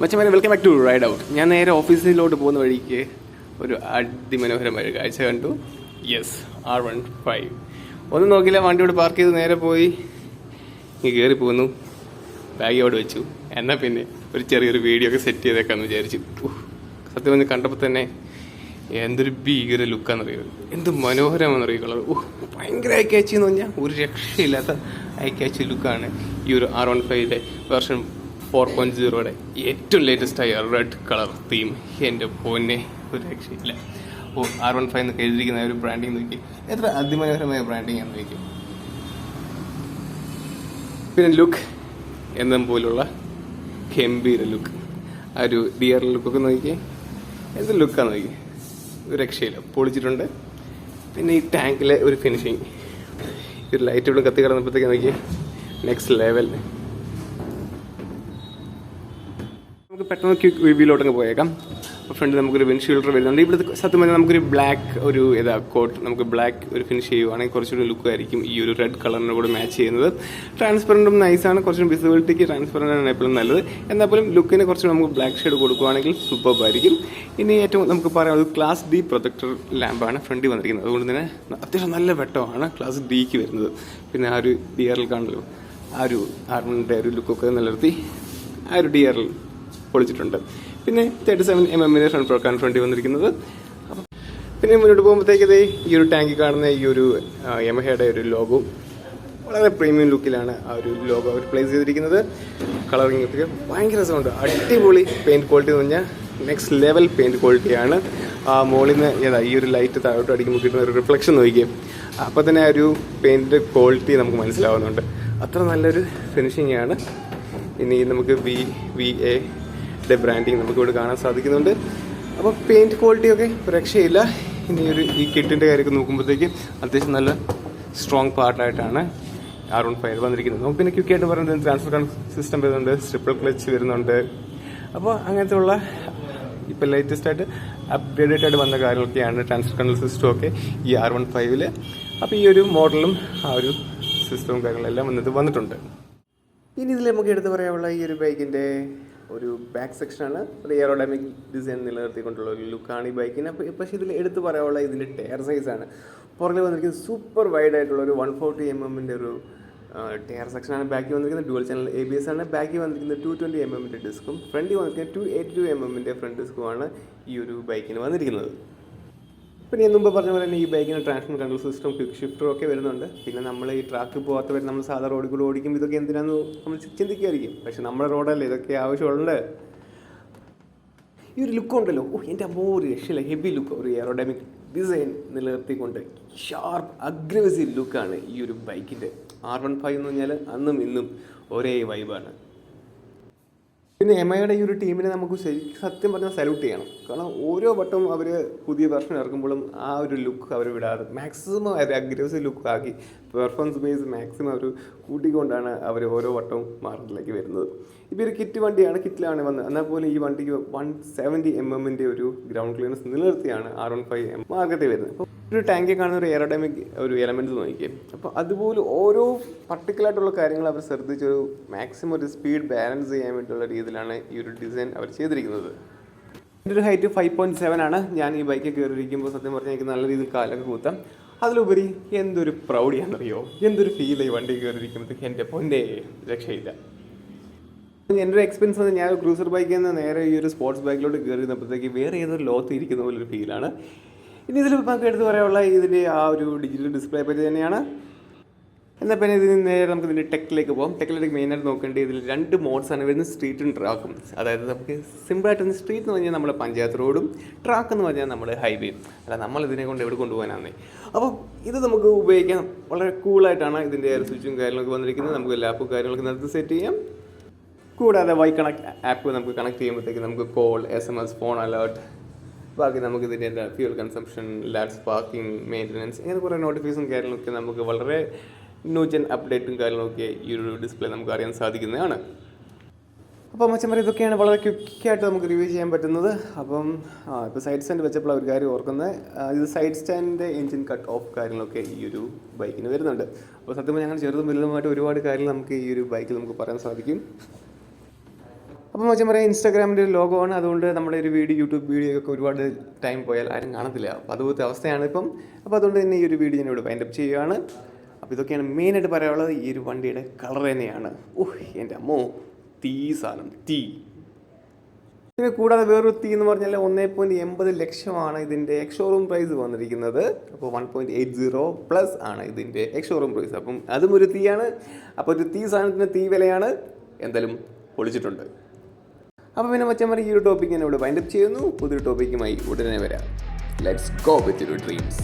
മച്ചന്മാരെ welcome back to ride out. ഞാൻ നേരെ ഓഫീസിലോട്ട് പോകുന്ന വഴിക്ക് ഒരു അതിമനോഹരമായ ഒരു കാഴ്ച കണ്ടു. Yes, R15. ഒന്നും നോക്കില്ല, വണ്ടിയോട് പാർക്ക് ചെയ്ത് നേരെ പോയി കയറി പോന്നു, ബാഗ് അവിടെ വെച്ചു. എന്നാൽ പിന്നെ ഒരു ചെറിയൊരു വീഡിയോ ഒക്കെ സെറ്റ് ചെയ്തേക്കാന്ന് വിചാരിച്ചു. സത്യം പറഞ്ഞ് കണ്ടപ്പോൾ തന്നെ എന്തൊരു ഭീകര ലുക്കാണെന്നറിയോ, എന്ത് മനോഹരമാണെന്നറിയോ കളർ. ഭയങ്കര ഐ ക്യാച്ചി എന്ന് പറഞ്ഞാൽ ഒരു രക്ഷയില്ലാത്ത ഐ ക്യാച്ചി ലുക്കാണ് ഈ ഒരു R15 വെർഷൻ 4.0 ഏറ്റവും ലേറ്റസ്റ്റായ റെഡ് കളർ തീം. എൻ്റെ പൊന്നെ, ഒരു രക്ഷയില്ല. അപ്പോൾ R15 എന്നൊക്കെ എഴുതിയിരിക്കുന്ന ഒരു ബ്രാൻഡിങ് നോക്കി, എത്ര അതിമനോഹരമായ ബ്രാൻഡിങ് ആണെന്ന് നോക്കി. പിന്നെ ലുക്ക് എന്നും പോലുള്ള ഗംഭീര ലുക്ക്, ആ ഒരു ഡിയർ ലുക്കൊക്കെ നോക്കി, എന്ത് ലുക്കാന്ന് നോക്കി, ഒരു രക്ഷയില്ല, പൊളിച്ചിട്ടുണ്ട്. പിന്നെ ഈ ടാങ്കിലെ ഒരു ഫിനിഷിങ്, ഒരു ലൈറ്റ് ഇവിടെ കത്തി കിടന്നപ്പോഴത്തേക്ക് നോക്കി, നെക്സ്റ്റ് ലെവൽ. നമുക്ക് പെട്ടെന്ന് ക്വിക്ക് റിവ്യൂലോട്ടങ്ങ് പോയേക്കാം. അപ്പോൾ ഫ്രണ്ട് നമുക്കൊരു വിൻഷീൽഡർ വരുന്നുണ്ട്. ഇവിടെ സത്യം പറഞ്ഞാൽ നമുക്കൊരു ബ്ലാക്ക് ഒരു കോട്ട്, നമുക്ക് ബ്ലാക്ക് ഒരു ഫിനിഷ് ചെയ്യുവാണെങ്കിൽ കുറച്ചുകൂടി ലുക്ക് ആയിരിക്കും ഈ ഒരു റെഡ് കളറിനെ കൂടെ മാച്ച് ചെയ്യുന്നത്. ട്രാൻസ്പെറൻറ്റും നൈസാണ്, കുറച്ചും വിസിബിലിറ്റിക്ക് ട്രാൻസ്പെറൻ്റ് ആണ് എപ്പോഴും നല്ലത്. എന്നാൽ പോലും ലുക്കിന് കുറച്ച് നമുക്ക് ബ്ലാക്ക് ഷെയ്ഡ് കൊടുക്കുകയാണെങ്കിൽ സൂപ്പർബ് ആയിരിക്കും. ഇനി ഏറ്റവും നമുക്ക് പറയാം, ക്ലാസ് ഡി പ്രൊജക്ടർ ലാമ്പാണ് ഫ്രണ്ടിൽ വന്നിരിക്കുന്നത്. അതുകൊണ്ട് തന്നെ അത്യാവശ്യം നല്ല വെട്ടമാണ് ക്ലാസ് ഡിക്ക് വരുന്നത്. പിന്നെ ആ ഒരു ഡിയറിൽ കാണുമല്ലോ, ആ ഒരു ആർമിൻ്റെ ഒരു ലുക്കൊക്കെ നിലനിർത്തി ആ ഒരു ഡിയറിൽ പൊളിച്ചിട്ടുണ്ട്. പിന്നെ 37mm ഫ്രണ്ട് പ്രൊക്കാൻ ഫ്രണ്ടിൽ വന്നിരിക്കുന്നത്. പിന്നെ മുന്നോട്ട് പോകുമ്പോഴത്തേക്കത് ഈ ഒരു ടാങ്കിൽ കാണുന്ന ഈ ഒരു യമഹയുടെ ഒരു ലോഗോ വളരെ പ്രീമിയം ലുക്കിലാണ് ആ ഒരു ലോഗോ അവർ പ്ലേസ് ചെയ്തിരിക്കുന്നത്. കളറിങ് ഒക്കെ ഭയങ്കര രസമുണ്ട്, അടിപൊളി പെയിൻറ്റ് ക്വാളിറ്റി എന്ന് പറഞ്ഞാൽ നെക്സ്റ്റ് ലെവൽ പെയിൻറ്റ് ക്വാളിറ്റിയാണ്. ആ മോളിൽ നിന്ന് ഈ ഒരു ലൈറ്റ് താഴോട്ട് അടിക്കുമ്പോൾ കിട്ടുന്ന ഒരു റിഫ്ലക്ഷൻ നോക്കിയും അപ്പോൾ തന്നെ ആ ഒരു പെയിൻറ്റ് ക്വാളിറ്റി നമുക്ക് മനസ്സിലാവുന്നുണ്ട്. അത്ര നല്ലൊരു ഫിനിഷിംഗ് ആണ്. ഇനി നമുക്ക് VA ബ്രാൻഡിങ് നമുക്കിവിടെ കാണാൻ സാധിക്കുന്നുണ്ട്. അപ്പോൾ പെയിൻറ്റ് ക്വാളിറ്റിയൊക്കെ രക്ഷയില്ല. ഇനി ഈ കിറ്റിൻ്റെ കാര്യമൊക്കെ നോക്കുമ്പോഴത്തേക്ക് അത്യാവശ്യം നല്ല സ്ട്രോങ് പാർട്ടായിട്ടാണ് R15 വന്നിരിക്കുന്നത്. നമുക്ക് പിന്നെ ക്വിക്കായിട്ട് പറയുന്നത് ട്രാൻസ്ഫർ സിസ്റ്റം വരുന്നുണ്ട്, ട്രിപ്പിൾ ക്ലച്ച് വരുന്നുണ്ട്. അപ്പോൾ അങ്ങനത്തെ ഉള്ള ഇപ്പോൾ ലേറ്റസ്റ്റ് ആയിട്ട് അപ്ഗ്രേഡഡ് ആയിട്ട് വന്ന കാര്യങ്ങളൊക്കെയാണ് ട്രാൻസ്ഫർ കൺട്രോൾ സിസ്റ്റം ഒക്കെ ഈ R15. അപ്പോൾ ഈ ഒരു മോഡലും ആ ഒരു സിസ്റ്റവും കാര്യങ്ങളെല്ലാം വന്നിട്ടുണ്ട്. ഇനി ഇതിൽ നമുക്ക് എടുത്ത് പറയാനുള്ള ഈ ഒരു ബൈക്കിൻ്റെ ഒരു ബാക്ക് സെക്ഷനാണ്. ഒരു എയറോഡൈനാമിക് ഡിസൈൻ നിലനിർത്തിക്കൊണ്ടുള്ള ഒരു ലുക്കാണ് ഈ ബൈക്കിന്. പക്ഷേ ഇതിൽ എടുത്ത് പറയാനുള്ള ഇതിൻ്റെ ടയർ സൈസാണ്. പുറകിൽ വന്നിരിക്കുന്നത് സൂപ്പർ വൈഡ് ആയിട്ടുള്ള ഒരു 140mm ഒരു ടയർ സെക്ഷനാണ് ബാക്കി വന്നിരിക്കുന്നത്. ഡുവൽ ചാനൽ ABS ആണ്. ബാക്കി വന്നിരിക്കുന്നത് 220mm ഡിസ്കും ഫ്രണ്ടിൽ വന്നിരിക്കുന്നത് 282mm ഫ്രണ്ട് ഡിസ്കുമാണ് ഈ ഒരു ബൈക്കിന് വന്നിരിക്കുന്നത്. പിന്നെ ഞാൻ മുമ്പ് പറഞ്ഞ പോലെ തന്നെ ഈ ബൈക്കിന് ട്രാൻസ്മിഷൻ കൺട്രോൾ സിസ്റ്റം, ക്വിക്ക് ഷിഫ്റ്ററും ഒക്കെ വരുന്നുണ്ട്. പിന്നെ നമ്മൾ ഈ ട്രാക്ക് പോകാത്ത വരെ നമ്മൾ സാധാരണ റോഡിൽ കൂടെ ഓടിക്കുമ്പോൾ ഇതൊക്കെ എന്തിനാന്ന് നമ്മൾ ചിന്തിക്കുമായിരിക്കും. പക്ഷെ നമ്മുടെ റോഡല്ലേ, ഇതൊക്കെ ആവശ്യമുണ്ട്. ഈ ഒരു ലുക്ക് ഉണ്ടല്ലോ, എൻ്റെ അമ്മ ഒരു രക്ഷയില്ല, ഹെവി ലുക്ക്, ഒരു എയറോഡൈനാമിക് ഡിസൈൻ നിലനിർത്തിക്കൊണ്ട് ഷാർപ്പ് അഗ്രസീവ് ലുക്കാണ് ഈ ഒരു ബൈക്കിൻ്റെ. R15 എന്ന് പറഞ്ഞാൽ അന്നും ഇന്നും ഒരേ വൈബാണ്. പിന്നെ MIയുടെ ഈ ഒരു ടീമിനെ നമുക്ക് സത്യം പറഞ്ഞാൽ സല്യൂട്ട് ചെയ്യണം. കാരണം ഓരോ വട്ടവും അവർ പുതിയ വെർഷൻ ഇറക്കുമ്പോഴും ആ ഒരു ലുക്ക് അവർ വിടാതെ മാക്സിമം അവർ അഗ്രസീവ് ലുക്ക് ആക്കി പെർഫോമൻസ് ബേസ് മാക്സിമം അവർ കൂട്ടിക്കൊണ്ടാണ് അവർ ഓരോ വട്ടവും മാർക്കറ്റിലേക്ക് വരുന്നത്. ഇപ്പോൾ ഒരു കിറ്റ് വണ്ടിയാണ്, കിറ്റിലാണ് വന്നത്. എന്നാൽ പോലും ഈ വണ്ടിക്ക് 170mm ഒരു ഗ്രൗണ്ട് ക്ലിയറൻസ് നിലനിർത്തിയാണ് R15 മാർക്കറ്റിൽ വരുന്നത്. അപ്പോൾ ഒരു ടാങ്കിൽ കാണുന്ന ഒരു എയറോഡൈനാമിക് ഒരു എലമെൻറ്റ് നോക്കിയേ. അപ്പോൾ അതുപോലെ ഓരോ പർട്ടിക്കുലറായിട്ടുള്ള കാര്യങ്ങൾ അവർ ശ്രദ്ധിച്ചൊരു മാക്സിമം ഒരു സ്പീഡ് ബാലൻസ് ചെയ്യാൻ വേണ്ടിയുള്ള രീതിയിലാണ് ഈ ഒരു ഡിസൈൻ അവർ ചെയ്തിരിക്കുന്നത്. എൻ്റെ ഒരു ഹൈറ്റ് 5.7 ആണ്. ഞാൻ ഈ ബൈക്കിൽ കയറിയിരിക്കുമ്പോൾ സത്യം പറഞ്ഞാൽ എനിക്ക് നല്ല രീതിയിൽ കാലൊക്കെ കൂത്താം. അതിലുപരി എന്തൊരു പ്രൗഡിയാണെന്നറിയോ, എന്തൊരു ഫീൽ ഈ വണ്ടി കയറിയിരിക്കുമ്പോഴത്തേക്ക് എൻ്റെ പൊന്നെ രക്ഷയില്ല. എൻ്റെ ഒരു എക്സ്പീരിയൻസ് വന്ന് ഞാൻ ക്രൂസർ ബൈക്കിൽ നിന്ന് നേരെ ഈ ഒരു സ്പോർട്സ് ബൈക്കിലോട്ട് കയറിയപ്പോഴത്തേക്ക് വേറെ ഏതൊരു ലോകത്ത് ഇരിക്കുന്ന പോലൊരു ഫീലാണ്. ഇനി ഇതിൽ നമുക്ക് എടുത്ത് പറയാനുള്ള ഇതിൻ്റെ ആ ഒരു ഡിജിറ്റൽ ഡിസ്പ്ലേ പറ്റി തന്നെയാണ്. എന്നാൽ പിന്നെ ഇതിന് നേരെ നമുക്ക് ഇതിൻ്റെ ടെക്കിലേക്ക് പോകാം. ടെക്കിലേക്ക് മെയിനായിട്ട് നോക്കേണ്ടത് ഇതിൽ 2 മോഡ്സാണ് വരുന്നത്, സ്ട്രീറ്റും ട്രാക്കും. അതായത് നമുക്ക് സിമ്പിളായിട്ട് സ്ട്രീറ്റ് എന്ന് പറഞ്ഞാൽ നമ്മുടെ പഞ്ചായത്ത് റോഡും, ട്രാക്ക് എന്ന് പറഞ്ഞാൽ നമ്മുടെ ഹൈവേയും. അല്ല, നമ്മൾ ഇതിനെ കൊണ്ട് എവിടെ കൊണ്ടുപോകാനാണ്. അപ്പോൾ ഇത് നമുക്ക് ഉപയോഗിക്കാൻ വളരെ കൂളായിട്ടാണ് ഇതിൻ്റെ സ്വിച്ചും കാര്യങ്ങളൊക്കെ വന്നിരിക്കുന്നത്. നമുക്ക് ലാപ്പും കാര്യങ്ങളൊക്കെ നേരത്തെ സെറ്റ് ചെയ്യാം. കൂടാതെ കണക്ട് ആപ്പ് നമുക്ക് കണക്ട് ചെയ്യുമ്പോഴത്തേക്ക് നമുക്ക് കോൾ, SMS, ഫോൺ അലേർട്ട്, ബാക്കി നമുക്ക് ഇതിൻ്റെ ഫ്യൂൽ കൺസംഷൻ, ലാഡ് സ്പാർക്കിംഗ്, മെയിൻ്റനൻസ്, ഇങ്ങനെ കുറേ നോട്ടിഫിക്കേഷൻ കാര്യങ്ങളൊക്കെ നമുക്ക് വളരെ ന്യൂജൻ അപ്ഡേറ്റും കാര്യങ്ങളൊക്കെ ഈ ഒരു ഡിസ്പ്ലേ നമുക്ക് അറിയാൻ സാധിക്കുന്നതാണ്. അപ്പോൾ മച്ചന്മാരെ ഇതൊക്കെയാണ് വളരെ ക്വിക്കായിട്ട് നമുക്ക് റിവ്യൂ ചെയ്യാൻ പറ്റുന്നത്. അപ്പം ഇപ്പോൾ സൈഡ് സ്റ്റാൻഡ് വെച്ചപ്പോൾ ഒരു കാര്യം ഓർക്കുന്നത്, ഇത് സൈഡ് സ്റ്റാൻഡിൻ്റെ എഞ്ചിൻ കട്ട് ഓഫ് കാര്യങ്ങളൊക്കെ ഈ ഒരു ബൈക്കിന് വരുന്നുണ്ട്. അപ്പോൾ സത്യം ഞങ്ങൾ ചെറുതും വലുതുമായിട്ട് ഒരുപാട് കാര്യങ്ങൾ നമുക്ക് ഈ ഒരു ബൈക്കിൽ നമുക്ക് പറയാൻ സാധിക്കും. അപ്പോൾ മച്ചാൻ പറയാം ഇൻസ്റ്റാഗ്രാമിൻ്റെ ഒരു ലോഗോ ആണ്. അതുകൊണ്ട് നമ്മുടെ ഒരു വീഡിയോ യൂട്യൂബ് വീഡിയോ ഒക്കെ ഒരുപാട് ടൈം പോയാൽ ആരും കാണത്തില്ല. അപ്പോൾ അതുപോലത്തെ അവസ്ഥയാണ് ഇപ്പം. അപ്പോൾ അതുകൊണ്ട് തന്നെ ഈ ഒരു വീഡിയോ ഞാൻ ഇവിടെ വൈൻഡപ്പ് ചെയ്യുകയാണ്. അപ്പോൾ ഇതൊക്കെയാണ് മെയിനായിട്ട് പറയാനുള്ളത്. ഈ ഒരു വണ്ടിയുടെ കളർ തന്നെയാണ് എൻ്റെ അമ്മോ തീ സാധനം തീ. പിന്നെ കൂടാതെ വേറൊരു തീ എന്ന് പറഞ്ഞാൽ 1.80 ലക്ഷമാണ് ഇതിൻ്റെ എക്സ്ഷോറൂം പ്രൈസ് വന്നിരിക്കുന്നത്. അപ്പോൾ 1.80 പ്ലസ് ആണ് ഇതിൻ്റെ എക്സ്ഷോറൂം പ്രൈസ്. അപ്പം അതും ഒരു തീയാണ്. അപ്പോൾ ഒരു തീ സാധനത്തിന് തീ വിലയാണ്. എന്തായാലും പൊളിച്ചിട്ടുണ്ട്. അപ്പോൾ പിന്നെ മച്ചാന്മാർ ഈ ഒരു ടോപ്പിക്ക് ഞാൻ ഇവിടെ വൈൻഡപ്പ് ചെയ്യുന്നു. പുതിയൊരു ടോപ്പിക്കുമായി ഉടനെ വരാം. Let's go with your dreams.